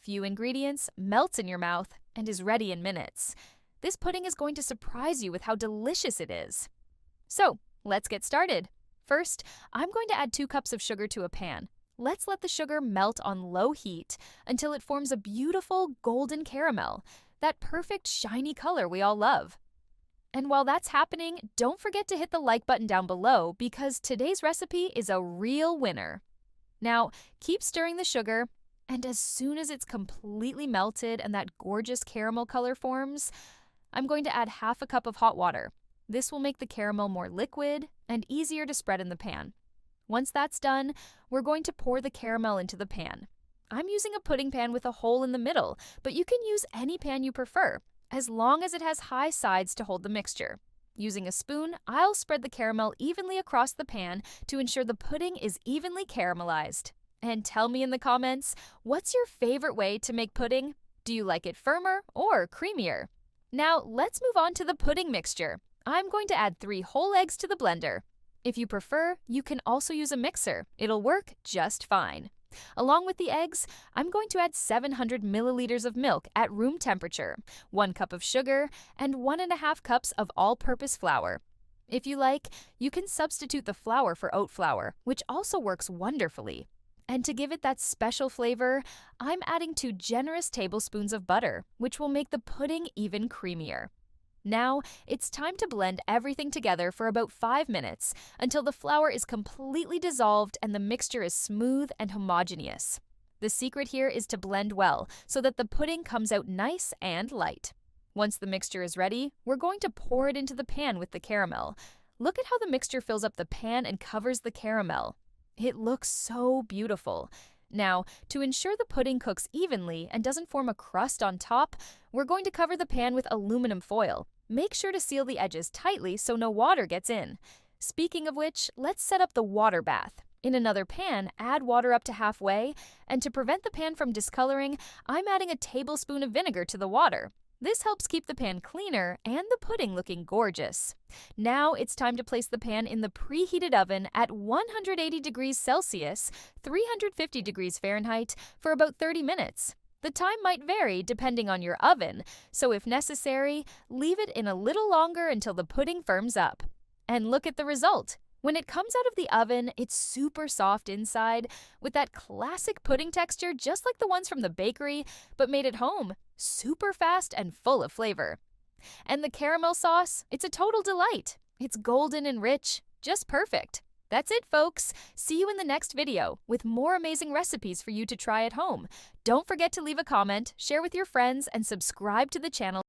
few ingredients, melts in your mouth, and is ready in minutes. This pudding is going to surprise you with how delicious it is. So, let's get started. First, I'm going to add 2 cups of sugar to a pan. Let's let the sugar melt on low heat until it forms a beautiful golden caramel, that perfect shiny color we all love. And while that's happening, don't forget to hit the like button down below because today's recipe is a real winner. Now, keep stirring the sugar, and as soon as it's completely melted and that gorgeous caramel color forms, I'm going to add half a cup of hot water. This will make the caramel more liquid and easier to spread in the pan. Once that's done, we're going to pour the caramel into the pan. I'm using a pudding pan with a hole in the middle, but you can use any pan you prefer, as long as it has high sides to hold the mixture. Using a spoon, I'll spread the caramel evenly across the pan to ensure the pudding is evenly caramelized. And tell me in the comments, what's your favorite way to make pudding? Do you like it firmer or creamier? Now, let's move on to the pudding mixture. I'm going to add 3 whole eggs to the blender. If you prefer, you can also use a mixer. It'll work just fine. Along with the eggs, I'm going to add 700 milliliters of milk at room temperature, 1 cup of sugar, and 1.5 cups of all-purpose flour. If you like, you can substitute the flour for oat flour, which also works wonderfully. And to give it that special flavor, I'm adding 2 generous tablespoons of butter, which will make the pudding even creamier. Now, it's time to blend everything together for about 5 minutes until the flour is completely dissolved and the mixture is smooth and homogeneous. The secret here is to blend well so that the pudding comes out nice and light. Once the mixture is ready, we're going to pour it into the pan with the caramel. Look at how the mixture fills up the pan and covers the caramel. It looks so beautiful. Now, to ensure the pudding cooks evenly and doesn't form a crust on top, we're going to cover the pan with aluminum foil. Make sure to seal the edges tightly so no water gets in. Speaking of which, let's set up the water bath. In another pan, add water up to halfway, and to prevent the pan from discoloring, I'm adding a tablespoon of vinegar to the water. This helps keep the pan cleaner and the pudding looking gorgeous. Now it's time to place the pan in the preheated oven at 180 degrees Celsius, 350 degrees Fahrenheit, for about 30 minutes. The time might vary depending on your oven, so if necessary, leave it in a little longer until the pudding firms up. And look at the result. When it comes out of the oven, it's super soft inside, with that classic pudding texture just like the ones from the bakery, but made at home. Super fast and full of flavor. And the caramel sauce, it's a total delight. It's golden and rich, just perfect. That's it, folks. See you in the next video with more amazing recipes for you to try at home. Don't forget to leave a comment, share with your friends, and subscribe to the channel.